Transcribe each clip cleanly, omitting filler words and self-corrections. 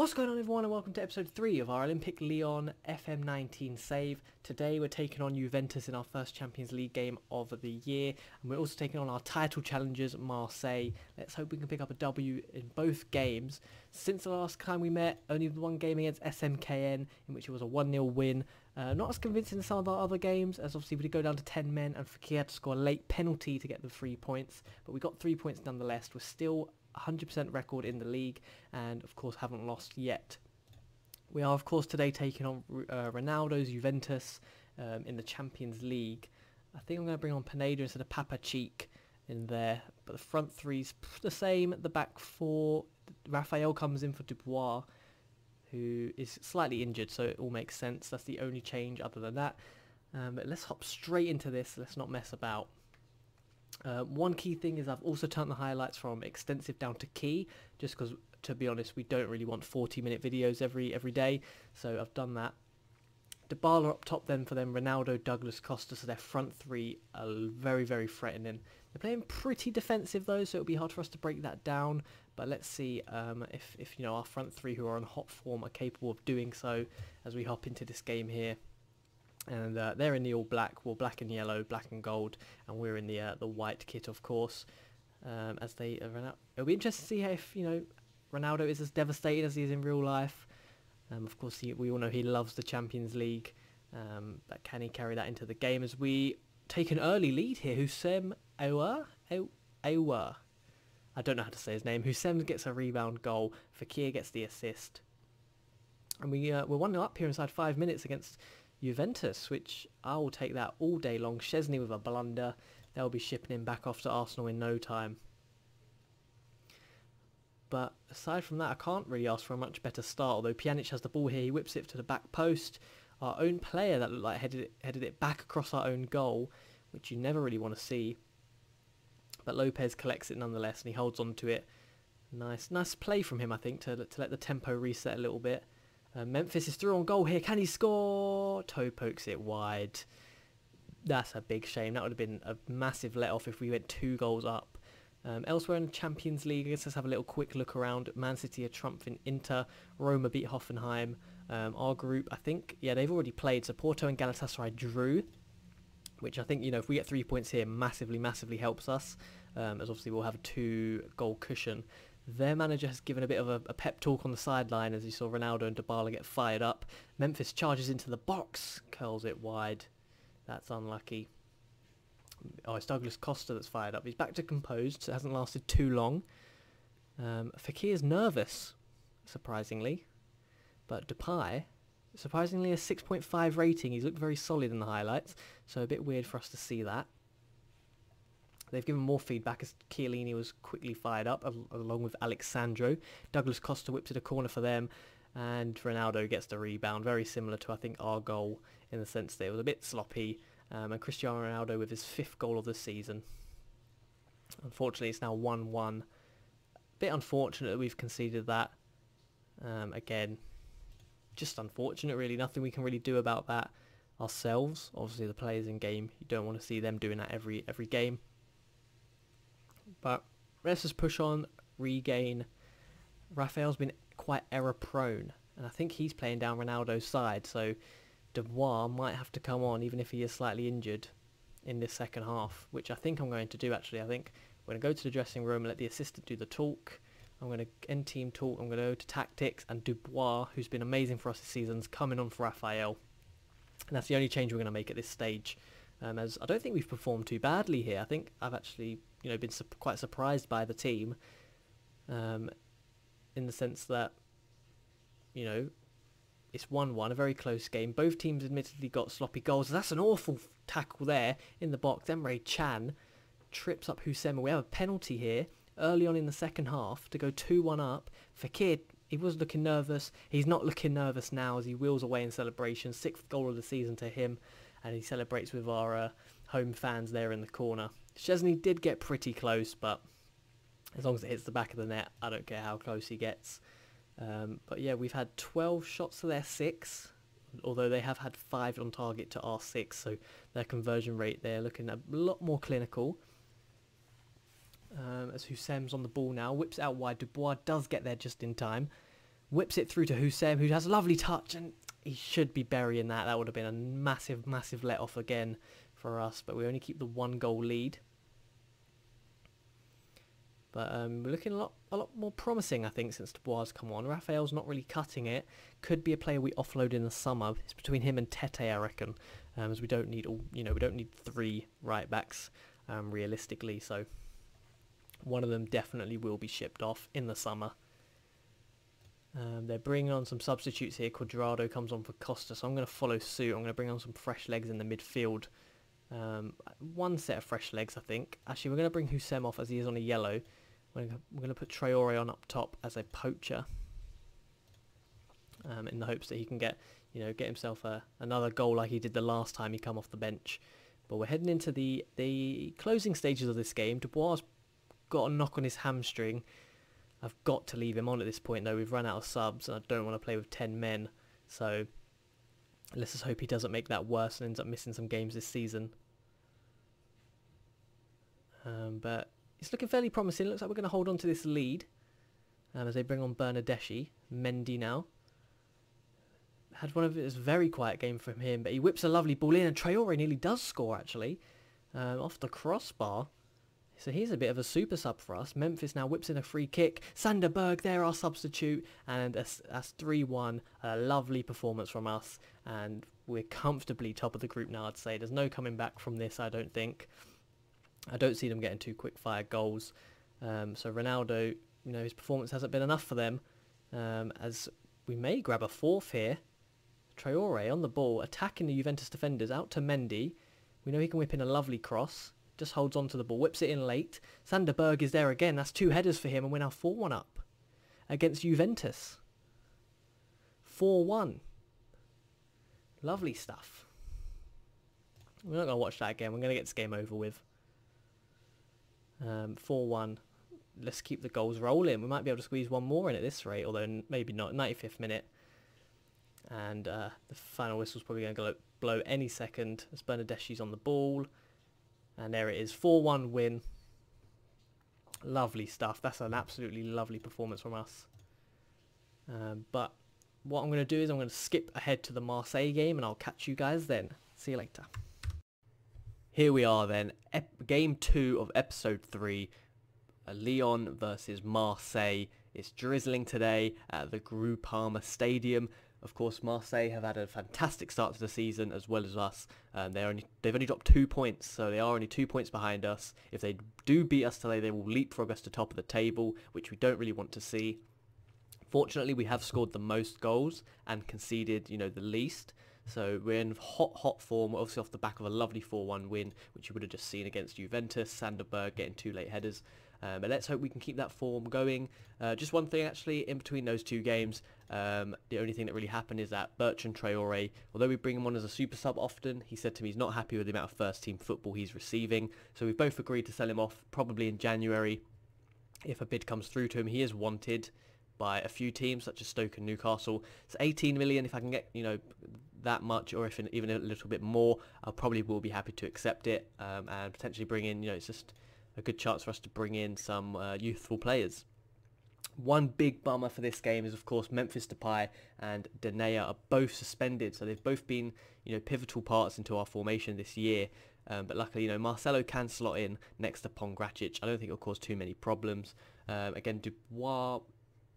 What's going on, everyone, and welcome to episode 3 of our Olympic Lyon FM19 save. Today we're taking on Juventus in our first Champions League game of the year, and we're also taking on our title challengers, Marseille. Let's hope we can pick up a W in both games. Since the last time we met, only one game against SMKN, in which it was a 1-0 win. Not as convincing as some of our other games, as obviously we did go down to 10 men, and Fakir had to score a late penalty to get the 3 points, but we got 3 points nonetheless. We're still 100% record in the league, and of course haven't lost yet. We are of course today taking on Ronaldo's Juventus in the Champions League. I think I'm going to bring on Pineda instead of Papa Cheek in there, but the front three's the same. The back four, Raphael comes in for Dubois, who is slightly injured, so it all makes sense. That's the only change other than that. But let's hop straight into this. Let's not mess about. One key thing is I've also turned the highlights from extensive down to key, just because, to be honest, we don't really want 40-minute videos every day, so I've done that. Dybala up top then for them, Ronaldo, Douglas, Costa, so their front three are very, very threatening. They're playing pretty defensive though, so it'll be hard for us to break that down, but let's see if you know, our front three who are on hot form are capable of doing so as we hop into this game here. And they're in the all black, well, black and yellow, black and gold, and we're in the white kit, of course. As they run out, it'll be interesting to see if Ronaldo is as devastated as he is in real life. Of course, we all know he loves the Champions League, but can he carry that into the game as we take an early lead here? Hussein Aouar, I don't know how to say his name. Hussein gets a rebound goal. Fakir gets the assist, and we're 1-0 up here inside 5 minutes against Juventus, which I will take that all day long. Szczesny with a blunder. They'll be shipping him back off to Arsenal in no time. But aside from that, I can't really ask for a much better start, although Pjanic has the ball here. He whips it to the back post. Our own player that looked like headed it back across our own goal, which you never really want to see. But Lopez collects it nonetheless, and he holds on to it. Nice play from him, I think, to let the tempo reset a little bit. Memphis is through on goal here. Can he score? Toe pokes it wide. That's a big shame. That would have been a massive let-off if we went 2 goals up. Elsewhere in the Champions League, I guess let's have a little quick look around. Man City are triumphing Inter. Roma beat Hoffenheim. Our group, I think, yeah, they've already played. So Porto and Galatasaray drew, which I think, if we get 3 points here, massively helps us, as obviously we'll have a 2-goal cushion. Their manager has given a bit of a pep talk on the sideline as you saw Ronaldo and Dybala get fired up. Memphis charges into the box, curls it wide. That's unlucky. Oh, it's Douglas Costa that's fired up. He's back to composed, so it hasn't lasted too long. Fakir's nervous, surprisingly. But Depay, surprisingly a 6.5 rating. He's looked very solid in the highlights, so a bit weird for us to see that. They've given more feedback as Chiellini was quickly fired up, along with Alexandro. Douglas Costa whips it a corner for them, and Ronaldo gets the rebound. Very similar to, I think, our goal, in the sense that it was a bit sloppy. And Cristiano Ronaldo with his 5th goal of the season. Unfortunately, it's now 1-1. Bit unfortunate that we've conceded that. Again, just unfortunate, really. Nothing we can really do about that ourselves. Obviously, the players in game, you don't want to see them doing that every game. But let's just push on, regain. Raphael's been quite error prone, and I think he's playing down Ronaldo's side, so Dubois might have to come on even if he is slightly injured in this second half, which I think I'm going to do actually. I think we're going to go to the dressing room and let the assistant do the talk. I'm going to end team talk, I'm going to go to tactics, and Dubois, who's been amazing for us this season, is coming on for Raphael. And that's the only change we're going to make at this stage. As I don't think we've performed too badly here. I think I've actually been quite surprised by the team, in the sense that it's 1-1, a very close game. Both teams admittedly got sloppy goals. That's an awful tackle there in the box. Emre Can trips up Hussein. We have a penalty here early on in the second half to go 2-1 up. Fakir, he was looking nervous. He's not looking nervous now as he wheels away in celebration. 6th goal of the season to him, and he celebrates with our home fans there in the corner. Szczesny did get pretty close, but as long as it hits the back of the net, I don't care how close he gets. But yeah, we've had 12 shots to their 6, although they have had 5 on target to our 6, so their conversion rate there looking a lot more clinical. As Hussein's on the ball now, whips out wide. Dubois does get there just in time. Whips it through to Hussein, who has a lovely touch, and he should be burying that. That would have been a massive, massive let-off again for us, but we only keep the 1-goal lead. But we're looking a lot more promising, I think, since Dubois come on. Raphael's not really cutting it. Could be a player we offload in the summer. It's between him and Tete, I reckon, as we don't need we don't need 3 right backs realistically. So one of them definitely will be shipped off in the summer. They're bringing on some substitutes here. Cuadrado comes on for Costa, so I'm going to follow suit. I'm going to bring on some fresh legs in the midfield. One set of fresh legs, I think. Actually, we're going to bring Hussein off as he is on a yellow. We're going to put Traore on up top as a poacher, in the hopes that he can get himself another goal like he did the last time he come off the bench. But we're heading into the closing stages of this game. Dubois got a knock on his hamstring. I've got to leave him on at this point, though. We've run out of subs, and I don't want to play with 10 men. So let's just hope he doesn't make that worse and ends up missing some games this season. But it's looking fairly promising. Looks like we're going to hold on to this lead as they bring on Bernardeschi. Mendy now. Had one of his very quiet game from him, but he whips a lovely ball in, and Traore nearly does score, actually, off the crossbar. So he's a bit of a super sub for us. Memphis now whips in a free kick. Sander Berg there, our substitute, and that's 3-1. A lovely performance from us, and we're comfortably top of the group now, I'd say. There's no coming back from this, I don't think. I don't see them getting 2 quick-fire goals. So Ronaldo, his performance hasn't been enough for them, as we may grab a 4th here. Traore on the ball, attacking the Juventus defenders, out to Mendy. We know he can whip in a lovely cross. Just holds on to the ball, whips it in late. Sander Berg is there again. That's 2 headers for him, and we're now 4-1 up against Juventus. 4-1. Lovely stuff. We're not going to watch that again. We're going to get this game over with. 4-1. Let's keep the goals rolling. We might be able to squeeze one more in at this rate, although maybe not. 95th minute. And the final whistle's probably going to blow any second as Bernardeschi's on the ball. And there it is, 4-1 win. Lovely stuff. That's an absolutely lovely performance from us. But what I'm going to do is I'm going to skip ahead to the Marseille game, and I'll catch you guys then. See you later. Here we are then, game 2 of episode 3, Lyon versus Marseille. It's drizzling today at the Groupama Stadium. Of course, Marseille have had a fantastic start to the season, as well as us. They've only dropped 2 points, so they are only 2 points behind us. If they do beat us today, they will leapfrog us to top of the table, which we don't really want to see. Fortunately, we have scored the most goals and conceded, the least. So we're in hot form, obviously off the back of a lovely 4-1 win, which you would have just seen against Juventus. Sander Berg getting 2 late headers. But let's hope we can keep that form going. Just one thing, actually, in between those 2 games, the only thing that really happened is that Bertrand Traore, although we bring him on as a super sub often, he said to me he's not happy with the amount of first team football he's receiving. So we've both agreed to sell him off probably in January. If a bid comes through to him, he is wanted by a few teams such as Stoke and Newcastle. It's 18 million. If I can get, that much, or if even a little bit more, I probably will be happy to accept it, and potentially bring in, it's just a good chance for us to bring in some youthful players. One big bummer for this game is, of course, Memphis Depay and Denea are both suspended, so they've both been, pivotal parts into our formation this year. But luckily, Marcelo can slot in next to Pongracic. I don't think it'll cause too many problems. Again, Dubois,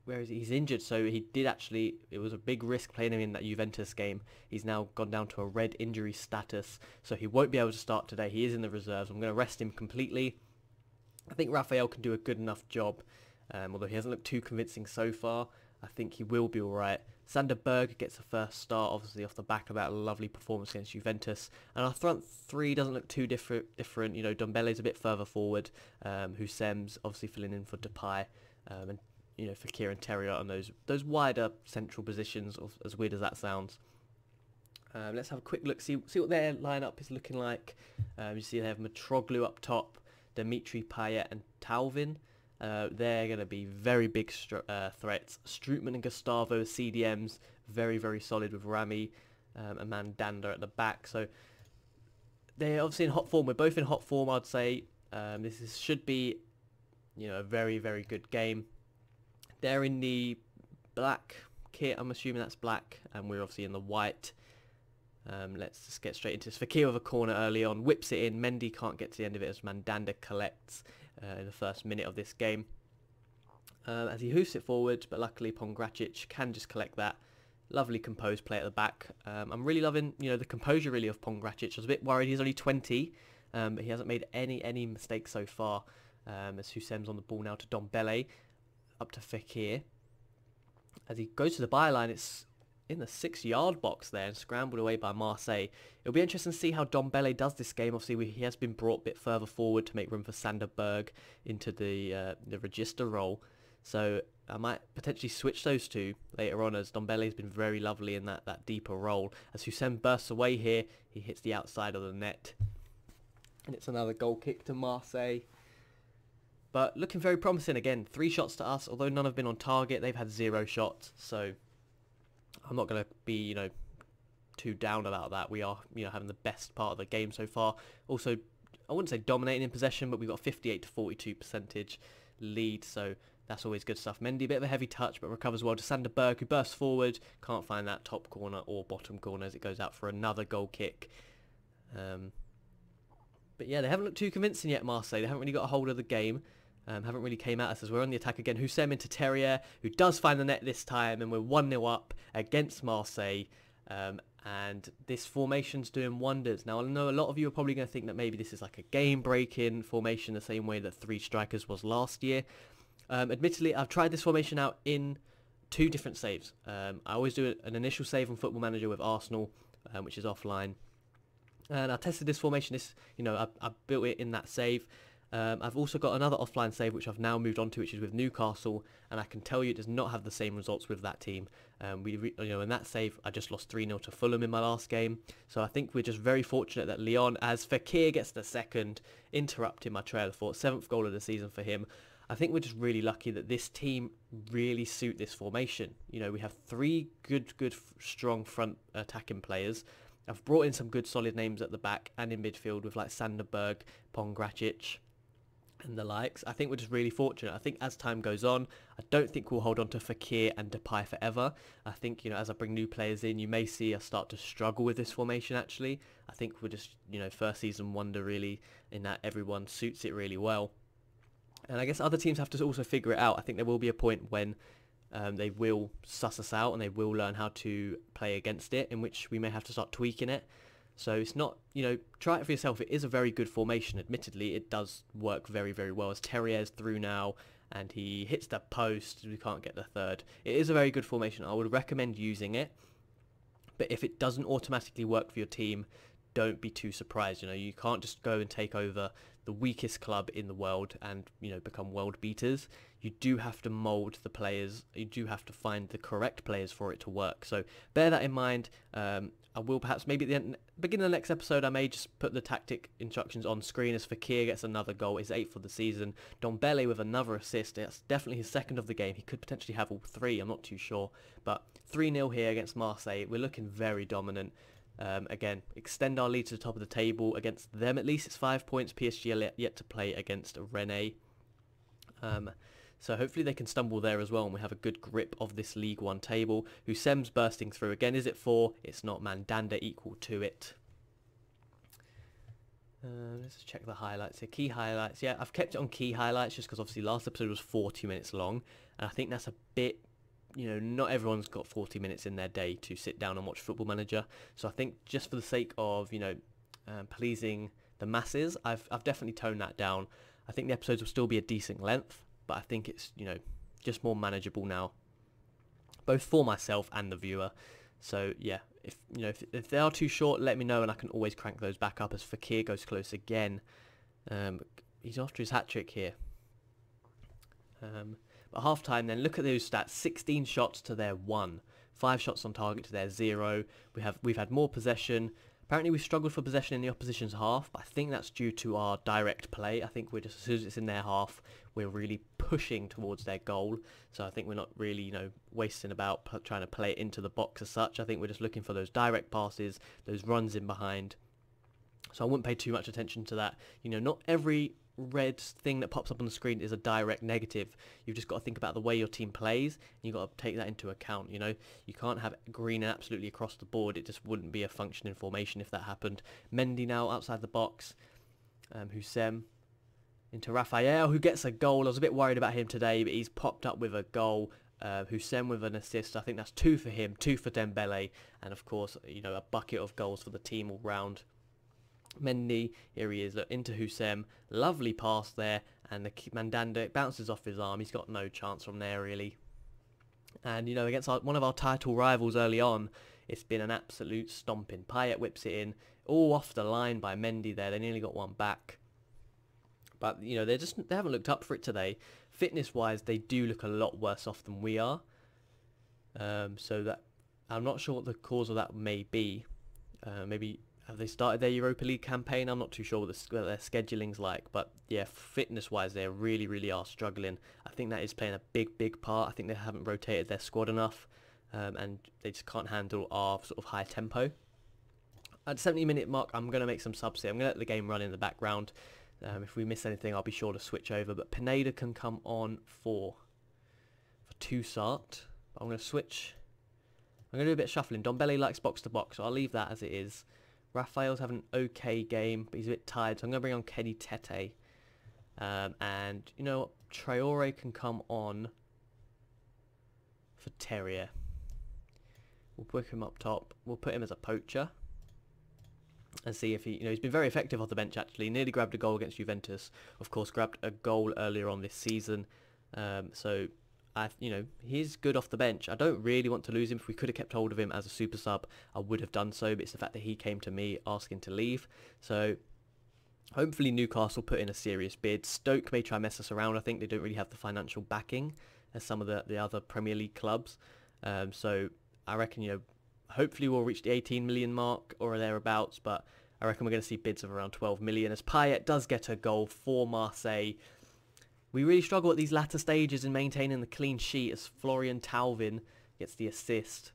where is he? He's injured, so he did actually, it was a big risk playing him in that Juventus game. He's now gone down to a red injury status, so he won't be able to start today. He is in the reserves. I'm going to rest him completely. I think Raphael can do a good enough job, although he hasn't looked too convincing so far. I think he will be alright. Sander Berg gets the first start, obviously off the back of that lovely performance against Juventus. And our front 3 doesn't look too different. Dombele's a bit further forward. Husem's obviously filling in for Depay. And for Kieran Terrier on those wider central positions, as weird as that sounds. Let's have a quick look, see what their lineup is looking like. You see they have Mitroglou up top, Dimitri Payet and Talvin. They're going to be very big threats. Strootman and Gustavo as CDMs, very, very solid with Rami and Mandanda at the back. So they're obviously in hot form. We're both in hot form, I'd say. Should be, a very, very good game. They're in the black kit. I'm assuming that's black, and we're obviously in the white. Let's just get straight into this. Fekir with a corner early on, whips it in. Mendy can't get to the end of it as Mandanda collects in the first minute of this game. As he hoofs it forward, but luckily Pongracic can just collect that. Lovely composed play at the back. I'm really loving, the composure really of Pongracic. I was a bit worried. He's only 20, but he hasn't made any mistakes so far. As Husem's on the ball now to Dombele, up to Fekir. As he goes to the byline, it's in the 6-yard box there and scrambled away by Marseille. It'll be interesting to see how Dombele does this game. Obviously, he has been brought a bit further forward to make room for Sander Berg into the register role. So I might potentially switch those two later on, as Dombele's been very lovely in that deeper role. As Husem bursts away here, he hits the outside of the net. And it's another goal kick to Marseille. But looking very promising again. 3 shots to us, although none have been on target. They've had 0 shots. So I'm not going to be, too down about that. We are, having the best part of the game so far. Also, I wouldn't say dominating in possession, but we've got 58 to 42% lead. So that's always good stuff. Mendy, a bit of a heavy touch, but recovers well to Sander Berg, who bursts forward. Can't find that top corner or bottom corner as it goes out for another goal kick. But yeah, they haven't looked too convincing yet, Marseille. They haven't really got a hold of the game. Haven't really came at us as we're on the attack again. Husem into Terrier, who does find the net this time, and we're 1-0 up against Marseille. And this formation's doing wonders. Now, I know a lot of you are probably going to think that maybe this is like a game-breaking formation the same way that 3 strikers was last year. Admittedly, I've tried this formation out in 2 different saves. I always do an initial save on Football Manager with Arsenal, which is offline. And I tested this formation. I built it in that save. I've also got another offline save which I've now moved on to, which is with Newcastle, and I can tell you it does not have the same results with that team. In that save I just lost 3-0 to Fulham in my last game, so I think we're just very fortunate that Lyon, as Fekir gets the second, interrupting my trail of thought, 7th goal of the season for him. I think we're just really lucky that this team really suit this formation. We have 3 good strong front attacking players. I've brought in some good solid names at the back and in midfield with like Sander Berg, Pongracic and the likes. I think we're just really fortunate. I think as time goes on, I don't think we'll hold on to Fekir and Depay forever. I think, as I bring new players in, you may see us start to struggle with this formation actually. I think we're just, first season wonder really, in that everyone suits it really well. And I guess other teams have to also figure it out. I think there will be a point when they will suss us out and they will learn how to play against it, in which we may have to start tweaking it. So it's not, try it for yourself. It is a very good formation. Admittedly, it does work very, very well. As Terrier's through now and he hits the post, we can't get the third. It is a very good formation. I would recommend using it. But if it doesn't automatically work for your team, don't be too surprised. You can't just go and take over the weakest club in the world and, become world beaters. You do have to mould the players. You do have to find the correct players for it to work. So bear that in mind. I will perhaps, maybe at the beginning of the next episode, I may just put the tactic instructions on screen as Fekir gets another goal, his 8th for the season. Dombele with another assist. That's definitely his 2nd of the game. He could potentially have all 3. I'm not too sure. But 3-0 here against Marseille. We're looking very dominant. Again, extend our lead to the top of the table. Against them at least it's 5 points. PSG are yet to play against Rennes. So hopefully they can stumble there as well and we have a good grip of this League 1 table. Husem's bursting through. Again, is it 4? It's not. Mandanda equal to it. Let's check the highlights here. Key highlights. Yeah, I've kept it on key highlights just because obviously last episode was 40 minutes long. And I think that's a bit... not everyone's got 40 minutes in their day to sit down and watch Football Manager. So I think just for the sake of, pleasing the masses, I've definitely toned that down. I think the episodes will still be a decent length, but I think it's, just more manageable now, both for myself and the viewer. So yeah, if they are too short, let me know and I can always crank those back up as Fekir goes close again. He's after his hat-trick here. But half-time then, look at those stats. 16 shots to their 1. 5 shots on target to their 0. We've had more possession. Apparently we've struggled for possession in the opposition's half, but I think that's due to our direct play. I think we're just, as soon as it's in their half, we're really pushing towards their goal. So I think we're not really, wasting about trying to play it into the box as such. I think we're just looking for those direct passes, those runs in behind. So I wouldn't pay too much attention to that. Not every red thing that pops up on the screen is a direct negative. You've just got to think about the way your team plays, and you've got to take that into account. You know, you can't have green absolutely across the board. It just wouldn't be a functioning formation if that happened. Mendy now outside the box. Hussein into Raphael, who gets a goal. I was a bit worried about him today, but he's popped up with a goal. Hussein with an assist. I think that's 2 for him, 2 for Dembele, and of course, you know, a bucket of goals for the team all round. Mendy, here he is, look, into Hussein, lovely pass there, and the Mandanda bounces off his arm. He's got no chance from there really. And you know, against one of our title rivals early on, it's been an absolute stomping. Payet whips it in, all off the line by Mendy there. They nearly got one back. But you know, they haven't looked up for it today. Fitness wise, they do look a lot worse off than we are. So that I'm not sure what the cause of that may be. Maybe have they started their Europa League campaign? I'm not too sure what their scheduling's like. But yeah, fitness wise, they really are struggling. I think that is playing a big part. I think they haven't rotated their squad enough, and they just can't handle our sort of high tempo. At the 70-minute mark, I'm going to make some subs here. I'm going to let the game run in the background. If we miss anything, I'll be sure to switch over. But Pineda can come on for Toussaint. I'm going to switch. I'm going to do a bit of shuffling. Dombele likes box to box, so I'll leave that as it is. Raphael's having an okay game, but he's a bit tired, so I'm going to bring on Kenny Tete. And, you know what? Traore can come on for Terrier. We'll put him up top. We'll put him as a poacher. And see if he, you know, he's been very effective off the bench actually. Nearly grabbed a goal against Juventus. Of course, grabbed a goal earlier on this season. So, you know, he's good off the bench. I don't really want to lose him. If we could have kept hold of him as a super sub, I would have done so. But it's the fact that he came to me asking to leave. So, hopefully Newcastle put in a serious bid. Stoke may try and mess us around. I think they don't really have the financial backing as some of the other Premier League clubs. So, I reckon, you know, hopefully we'll reach the 18 million mark or thereabouts, but I reckon we're going to see bids of around 12 million as Payet does get a goal for Marseille. We really struggle at these latter stages in maintaining the clean sheet as Florian Thauvin gets the assist.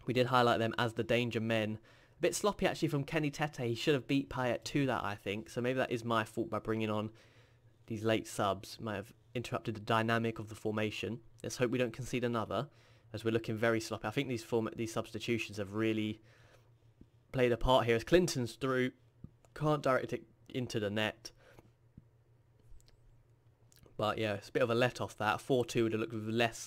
We did highlight them as the danger men. A bit sloppy actually from Kenny Tete. He should have beat Payet to that, I think, so maybe that is my fault by bringing on these late subs. Might have interrupted the dynamic of the formation. Let's hope we don't concede another, as we're looking very sloppy. I think these substitutions have really played a part here. As Clinton's through, can't direct it into the net. But yeah, it's a bit of a let off that. 4-2 would have looked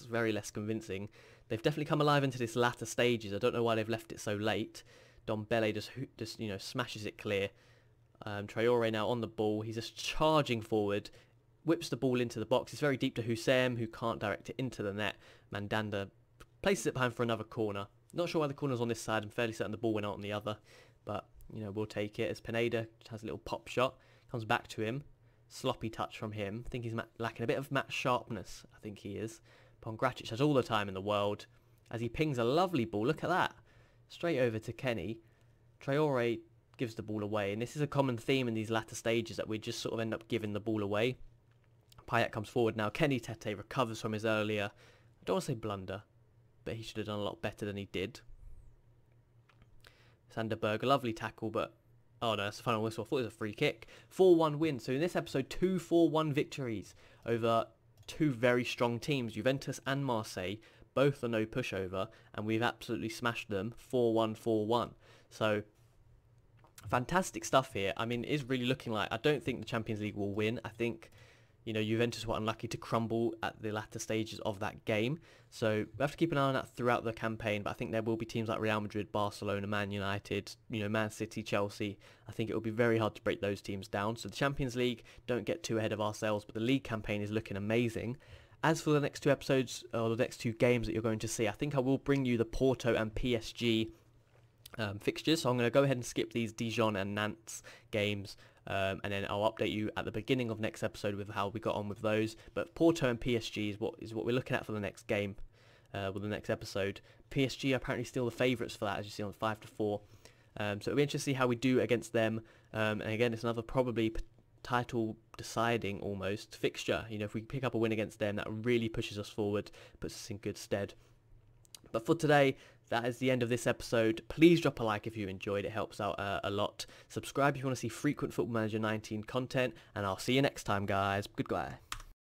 very less convincing. They've definitely come alive into this latter stages. I don't know why they've left it so late. Dombele just you know, smashes it clear. Traore now on the ball. He's just charging forward. Whips the ball into the box. It's very deep to Hussein, who can't direct it into the net. Mandanda places it behind for another corner. Not sure why the corner's on this side. I'm fairly certain the ball went out on the other. But, you know, we'll take it as Pineda has a little pop shot. Comes back to him. Sloppy touch from him. I think he's lacking a bit of match sharpness. I think he is. Pongracic has all the time in the world. As he pings a lovely ball. Look at that. Straight over to Kenny. Traore gives the ball away. And this is a common theme in these latter stages, that we just sort of end up giving the ball away. Payet comes forward now. Kenny Tete recovers from his earlier, I don't want to say blunder, but he should have done a lot better than he did. Sanderberg, a lovely tackle, but oh no, that's the final whistle. I thought it was a free kick. 4-1 win. So in this episode, 2 4-1 victories over two very strong teams, Juventus and Marseille. Both are no pushover, and we've absolutely smashed them 4-1, 4-1. So fantastic stuff here. I mean, it is really looking like, I don't think the Champions League will win. I think, you know, Juventus were unlucky to crumble at the latter stages of that game. So we have to keep an eye on that throughout the campaign. But I think there will be teams like Real Madrid, Barcelona, Man United, you know, Man City, Chelsea. I think it will be very hard to break those teams down. So the Champions League, don't get too ahead of ourselves. But the league campaign is looking amazing. As for the next two episodes, or the next two games that you're going to see, I think I will bring you the Porto and PSG fixtures. So I'm going to go ahead and skip these Dijon and Nantes games. And then I'll update you at the beginning of next episode with how we got on with those. But Porto and PSG is what we're looking at for the next game, with the next episode. PSG are apparently still the favourites for that, as you see on 5-4. So it'll be interesting to see how we do against them. And again, it's another probably title deciding almost fixture. You know, if we pick up a win against them, that really pushes us forward, puts us in good stead. But for today, that is the end of this episode. Please drop a like if you enjoyed. It helps out a lot. Subscribe if you want to see frequent Football Manager 19 content, and I'll see you next time, guys. Goodbye.